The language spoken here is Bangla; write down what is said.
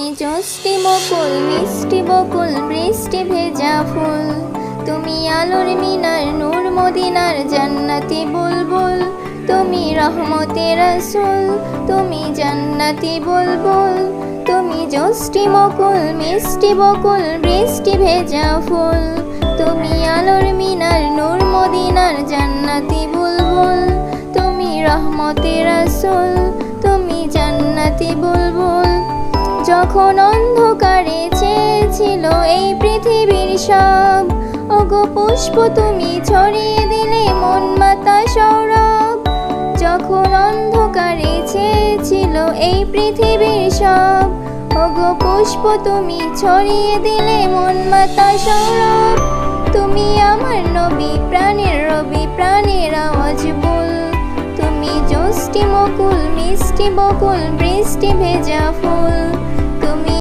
তুমি জ্যোষ্ঠী বকুল মিষ্টি বকুল বৃষ্টি ভেজা ফুল, তুমি আলোর মিনার নূর মদিনার জান্নাতি বুলবুল, তুমি রহমতের রাসূল, তুমি জান্নাতি বুলবুল। তুমি জ্যোষ্ঠী বকুল মিষ্টি বকুল বৃষ্টি ভেজা ফুল, তুমি আলোর মিনার নূর মদিনার জান্নাতি বুলবুল, তুমি রহমতের রাসূল, তুমি জান্নাতি বুলবুল। যখন অন্ধকারে ছেয়েছিল এই পৃথিবীর সব, ওগো পুষ্প তুমি ছড়িয়ে দিলে মন মাতা সৌরভ। যখন অন্ধকারে ছেয়েছিল এই পৃথিবীর সব, ওগো পুষ্প তুমি ছড়িয়ে দিলে মন মাতা সৌরভ। তুমি আমার নবী প্রাণের রবি প্রাণের আওয়াজ বল, তুমি জ্যোষ্ঠী বকুল মিষ্টি বকুল বৃষ্টি ভেজা ফুল।